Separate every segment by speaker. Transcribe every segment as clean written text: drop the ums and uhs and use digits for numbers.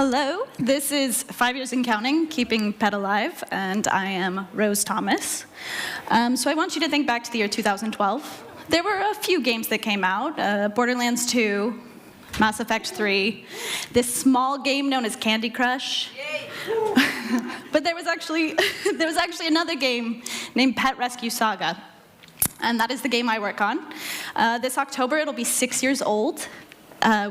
Speaker 1: Hello, this is 5 Years and Counting, Keeping Pet Alive, and I am Rose Thomas. So I want you to think back to the year 2012. There were a few games that came out, Borderlands 2, Mass Effect 3, this small game known as Candy Crush. But there was actually another game named Pet Rescue Saga, and that is the game I work on. This October, it'll be 6 years old.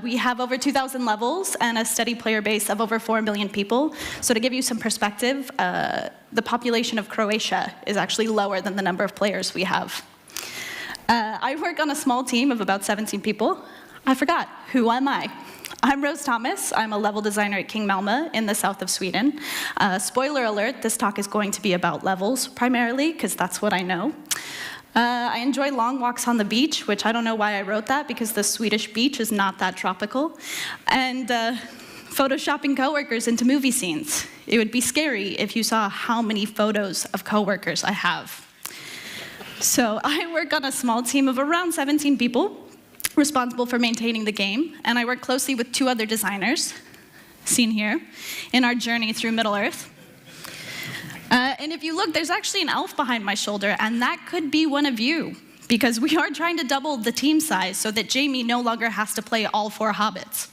Speaker 1: We have over 2,000 levels and a steady player base of over 4 million people. So to give you some perspective, the population of Croatia is actually lower than the number of players we have. I work on a small team of about 17 people. I forgot, who am I? I'm Rose Thomas. I'm a level designer at King Malma in the south of Sweden. Spoiler alert, this talk is going to be about levels primarily, because that's what I know. I enjoy long walks on the beach, which I don't know why I wrote that, because the Swedish beach is not that tropical. And photoshopping coworkers into movie scenes. It would be scary if you saw how many photos of coworkers I have. So I work on a small team of around 17 people, responsible for maintaining the game, and I work closely with 2 other designers, seen here, in our journey through Middle-earth. And if you look, there's actually an elf behind my shoulder, and that could be one of you, because we are trying to double the team size so that Jamie no longer has to play all 4 hobbits.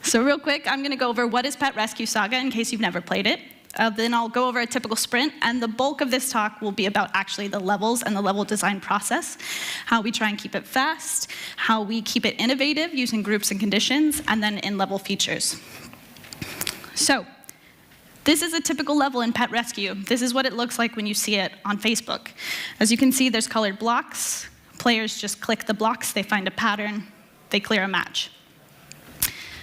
Speaker 1: So real quick, I'm going to go over what is Pet Rescue Saga in case you've never played it. Then I'll go over a typical sprint, and the bulk of this talk will be about actually the levels and the level design process, how we try and keep it fast, how we keep it innovative using groups and conditions, and then in-level features. So, this is a typical level in Pet Rescue. This is what it looks like when you see it on Facebook. As you can see, there's colored blocks. Players just click the blocks, they find a pattern, they clear a match.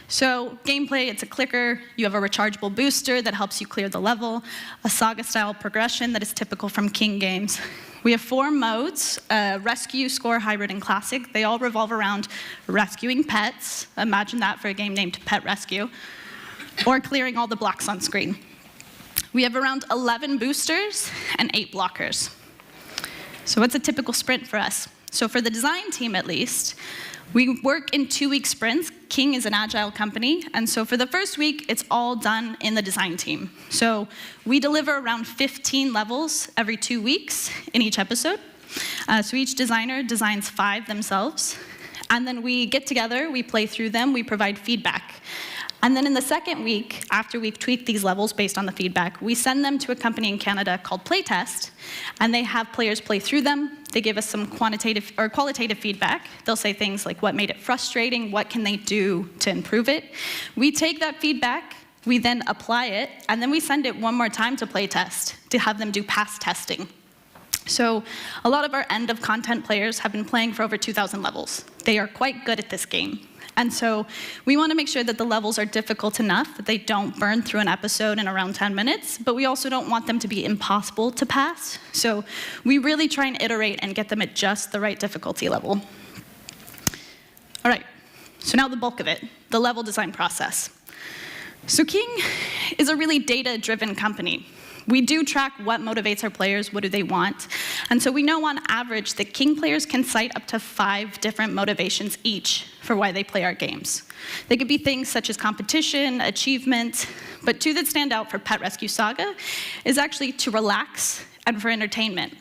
Speaker 1: So, gameplay, it's a clicker. You have a rechargeable booster that helps you clear the level, a saga-style progression that is typical from King games. We have 4 modes, Rescue, Score, Hybrid, and Classic. They all revolve around rescuing pets. Imagine that for a game named Pet Rescue. Or clearing all the blocks on screen. We have around 11 boosters and 8 blockers. So what's a typical sprint for us? So for the design team, at least, we work in 2-week sprints. King is an agile company, and so for the first week, it's all done in the design team. So we deliver around 15 levels every 2 weeks in each episode. So each designer designs 5 themselves, and then we get together, we play through them, we provide feedback. And then in the second week, after we've tweaked these levels based on the feedback, we send them to a company in Canada called Playtest, and they have players play through them. They give us some quantitative or qualitative feedback. They'll say things like what made it frustrating, what can they do to improve it. We take that feedback, we then apply it, and then we send it one more time to Playtest to have them do pass testing. So a lot of our end-of-content players have been playing for over 2,000 levels. They are quite good at this game. And so we want to make sure that the levels are difficult enough that they don't burn through an episode in around 10 minutes, but we also don't want them to be impossible to pass. So we really try and iterate and get them at just the right difficulty level. All right, so now the bulk of it, the level design process. So King is a really data-driven company. We do track what motivates our players, what do they want. And so we know on average that King players can cite up to 5 different motivations each for why they play our games. They could be things such as competition, achievement, but 2 that stand out for Pet Rescue Saga is actually to relax and for entertainment.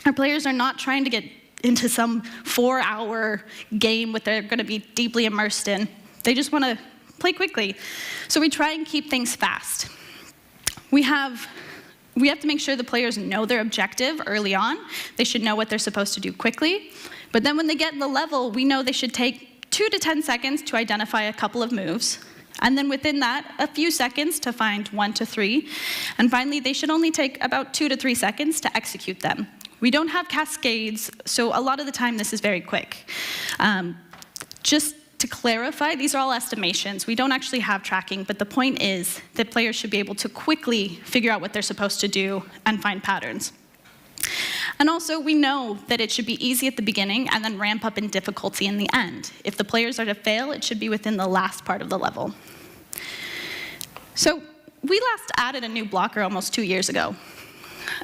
Speaker 1: Our players are not trying to get into some 4-hour game that they're going to be deeply immersed in. They just want to play quickly. So we try and keep things fast. We have to make sure the players know their objective early on. They should know what they're supposed to do quickly. But then when they get in the level, we know they should take 2 to 10 seconds to identify a couple of moves. And then within that, a few seconds to find 1 to 3. And finally, they should only take about 2 to 3 seconds to execute them. We don't have cascades, so a lot of the time this is very quick. Just to clarify, these are all estimations. We don't actually have tracking, but the point is that players should be able to quickly figure out what they're supposed to do and find patterns. And also, we know that it should be easy at the beginning and then ramp up in difficulty in the end. If the players are to fail, it should be within the last part of the level. So we last added a new blocker almost 2 years ago.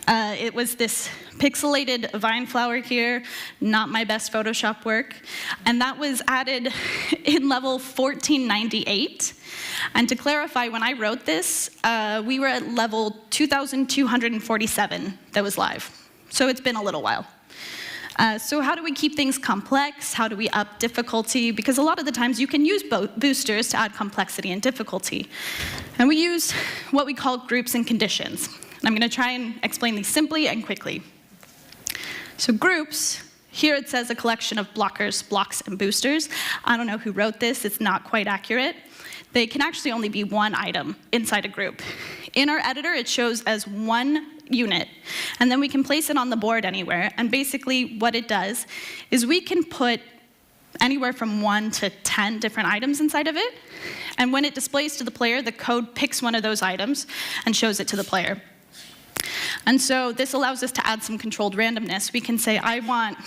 Speaker 1: It was this pixelated vine flower here, not my best Photoshop work. And that was added in level 1498. And to clarify, when I wrote this, we were at level 2247 that was live. So it's been a little while. So how do we keep things complex? How do we up difficulty? Because a lot of the times you can use boosters to add complexity and difficulty. And we use what we call groups and conditions. And I'm going to try and explain these simply and quickly. So groups, here it says a collection of blockers, blocks, and boosters. I don't know who wrote this. It's not quite accurate. They can actually only be one item inside a group. In our editor, it shows as one unit, and then we can place it on the board anywhere. And basically what it does is we can put anywhere from 1 to 10 different items inside of it. And when it displays to the player, the code picks one of those items and shows it to the player. And so this allows us to add some controlled randomness. We can say, I want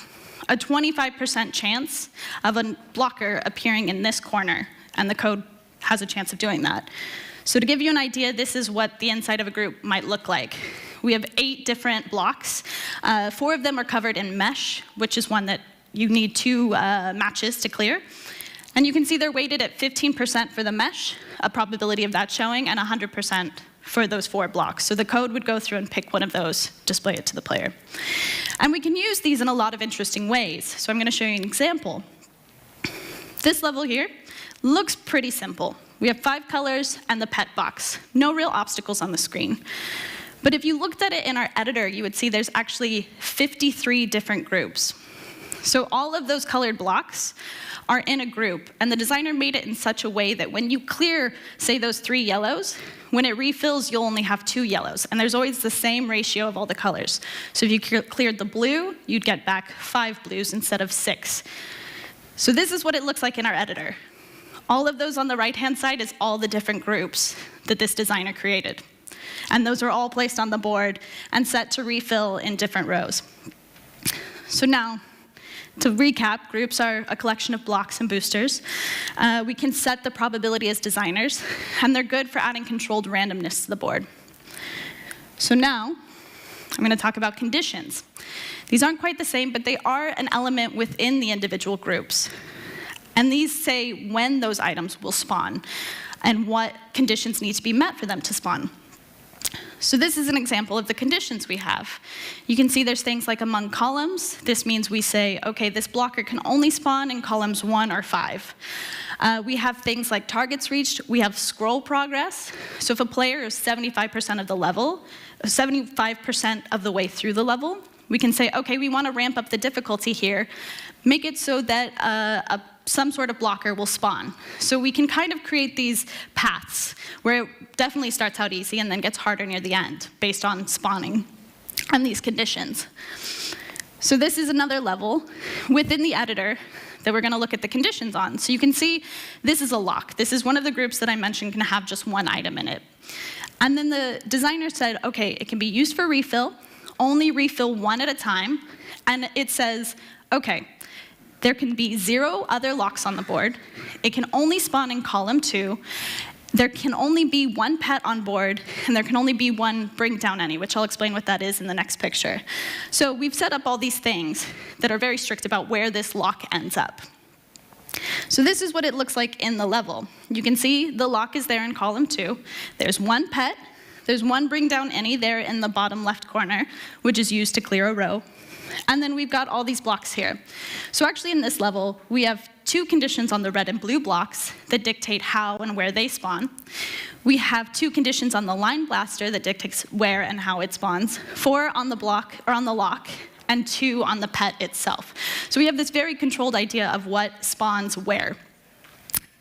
Speaker 1: a 25% chance of a blocker appearing in this corner, and the code has a chance of doing that. So to give you an idea, this is what the inside of a group might look like. We have 8 different blocks. 4 of them are covered in mesh, which is one that you need 2 matches to clear. And you can see they're weighted at 15% for the mesh, a probability of that showing, and 100% for those 4 blocks. So the code would go through and pick one of those, display it to the player. And we can use these in a lot of interesting ways. So I'm going to show you an example. This level here looks pretty simple. We have 5 colors and the pet box. No real obstacles on the screen. But if you looked at it in our editor, you would see there's actually 53 different groups. So all of those colored blocks are in a group, and the designer made it in such a way that when you clear, say, those 3 yellows, when it refills, you'll only have 2 yellows, and there's always the same ratio of all the colors. So if you cleared the blue, you'd get back 5 blues instead of 6. So this is what it looks like in our editor. All of those on the right-hand side is all the different groups that this designer created. And those are all placed on the board and set to refill in different rows. So now, to recap, groups are a collection of blocks and boosters. We can set the probability as designers, and they're good for adding controlled randomness to the board. So now, I'm going to talk about conditions. These aren't quite the same, but they are an element within the individual groups. And these say when those items will spawn and what conditions need to be met for them to spawn. So this is an example of the conditions we have. You can see there's things like among columns. This means we say, okay, this blocker can only spawn in columns 1 or 5. We have things like targets reached. We have scroll progress. So if a player is 75% of the level, 75% of the way through the level, we can say, okay, we want to ramp up the difficulty here, make it so that some sort of blocker will spawn. So we can kind of create these paths where it definitely starts out easy and then gets harder near the end based on spawning and these conditions. So this is another level within the editor that we're going to look at the conditions on. So you can see this is a lock. This is one of the groups that I mentioned can have just 1 item in it. And then the designer said, okay, it can be used for refill, only refill 1 at a time, and it says, okay, there can be 0 other locks on the board. It can only spawn in column 2. There can only be 1 pet on board, and there can only be 1 bring down any, which I'll explain what that is in the next picture. So we've set up all these things that are very strict about where this lock ends up. So this is what it looks like in the level. You can see the lock is there in column 2. There's 1 pet. There's 1 bring down any there in the bottom left corner, which is used to clear a row. And then we've got all these blocks here. So actually in this level, we have 2 conditions on the red and blue blocks that dictate how and where they spawn. We have 2 conditions on the line blaster that dictates where and how it spawns, 4 on the block or on the lock, and 2 on the pet itself. So we have this very controlled idea of what spawns where.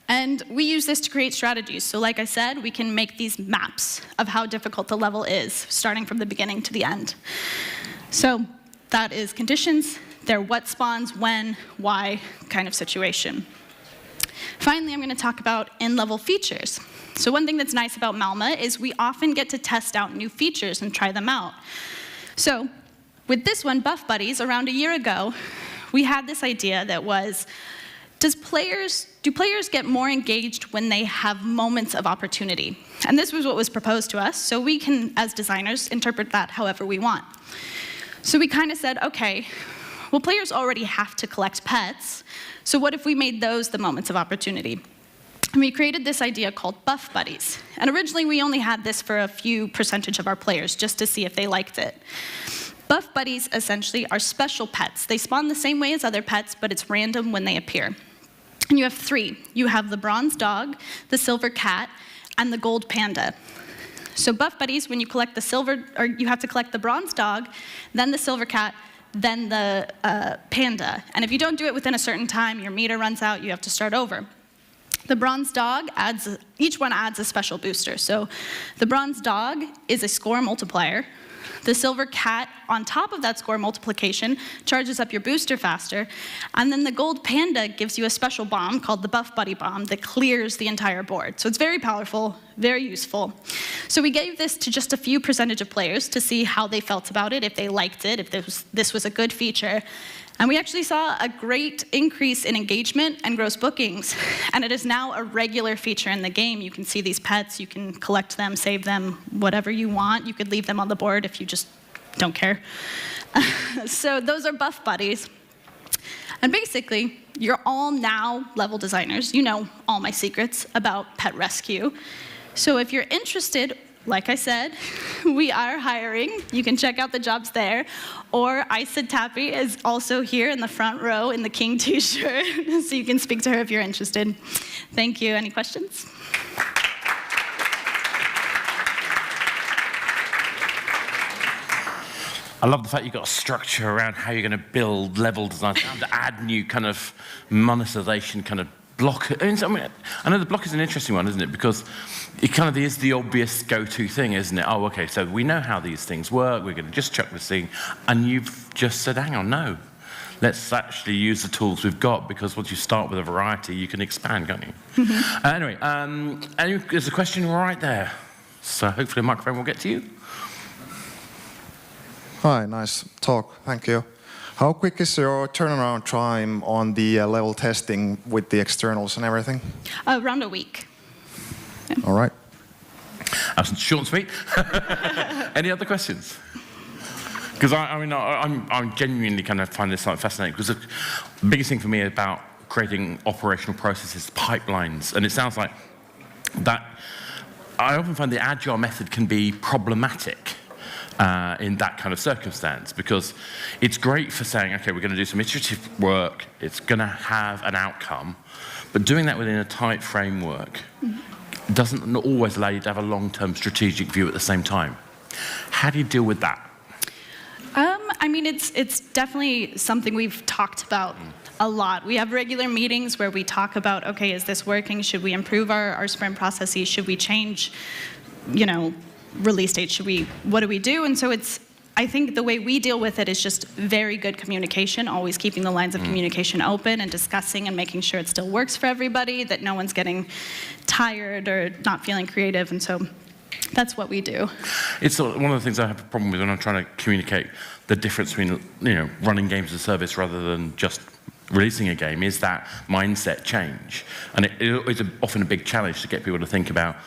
Speaker 1: And we use this to create strategies. So like I said, we can make these maps of how difficult the level is, starting from the beginning to the end. So that is conditions. They're what spawns, when, why kind of situation. Finally, I'm going to talk about in-level features. So one thing that's nice about Malma is we often get to test out new features and try them out. So with this one, Buff Buddies, around a year ago, we had this idea that was, do players get more engaged when they have moments of opportunity? And this was what was proposed to us, so we can, as designers, interpret that however we want. So we kind of said, okay, well, players already have to collect pets, so what if we made those the moments of opportunity? And we created this idea called Buff Buddies. And originally, we only had this for a few percentage of our players, just to see if they liked it. Buff Buddies, essentially, are special pets. They spawn the same way as other pets, but it's random when they appear. And you have 3. You have the bronze dog, the silver cat, and the gold panda. So Buff Buddies, when you collect the silver, or you have to collect the bronze dog, then the silver cat, then the panda. And if you don't do it within a certain time, your meter runs out, you have to start over. The bronze dog each one adds a special booster. So the bronze dog is a score multiplier. The silver cat, on top of that score multiplication, charges up your booster faster. And then the gold panda gives you a special bomb called the Buff Buddy Bomb that clears the entire board. So it's very powerful, very useful. So we gave this to just a few percentage of players to see how they felt about it, if they liked it, if this was a good feature. And we actually saw a great increase in engagement and gross bookings. And it is now a regular feature in the game. You can see these pets, you can collect them, save them, whatever you want. You could leave them on the board if you just don't care. So those are Buff Buddies. And basically, you're all now level designers. You know all my secrets about pet rescue. So if you're interested, like I said, we are hiring. You can check out the jobs there. Or Isa Tappy is also here in the front row in the King t-shirt, so you can speak to her if you're interested. Thank you. Any questions?
Speaker 2: I love the fact you've got a structure around how you're going to build level design, to add new kind of monetization kind of block. I mean, I know the block is an interesting one, isn't it? Because it kind of is the obvious go-to thing, isn't it? Oh, okay, so we know how these things work. We're going to just chuck this thing. And you've just said, hang on, no. Let's actually use the tools we've got, because once you start with a variety, you can expand, can't you? Anyway, there's a question right there. So hopefully the microphone will get to you.
Speaker 3: Hi, nice talk. Thank you. How quick is your turnaround time on the level testing with the externals and everything?
Speaker 1: Around a week. Yeah.
Speaker 3: All right.
Speaker 2: That's short and sweet. Any other questions? Because I'm genuinely kind of find this fascinating, because the biggest thing for me about creating operational processes, pipelines, and it sounds like that. I often find the agile method can be problematic in that kind of circumstance, because it's great for saying, okay, we're going to do some iterative work, it's going to have an outcome, but doing that within a tight framework doesn't always allow you to have a long-term strategic view at the same time. How do you deal with that?
Speaker 1: I mean, it's definitely something we've talked about a lot. We have regular meetings where we talk about, okay, is this working? Should we improve our sprint processes? Should we change, release date? What do we do? And so I think the way we deal with it is just very good communication, always keeping the lines of communication open and discussing and making sure it still works for everybody, that no one's getting tired or not feeling creative. And so that's what we do. It's one of the things I have a problem with when I'm trying to communicate the difference between running games as a service rather than just releasing a game, is that mindset change. And it's often a big challenge to get people to think about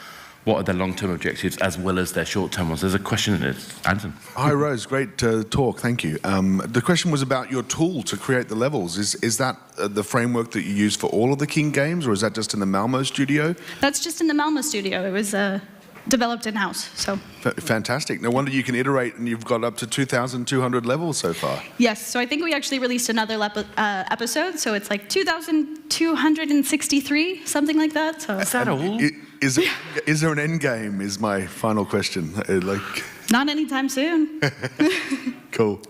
Speaker 1: what are their long-term objectives as well as their short-term ones. There's a question in it. Anton.
Speaker 4: Hi, Rose. Great talk. Thank you. The question was about your tool to create the levels. Is that the framework that you use for all of the King games, or is that just in the Malmo studio? That's just in the Malmo studio. It was developed in-house. So fantastic. No wonder you can iterate, and you've got up to 2,200 levels so far. Yes. So I think we actually released another episode. So it's like 2,263, something like that. So
Speaker 2: is that all?
Speaker 4: Is there an end game? Is my final question.
Speaker 1: Not anytime soon.
Speaker 4: Cool.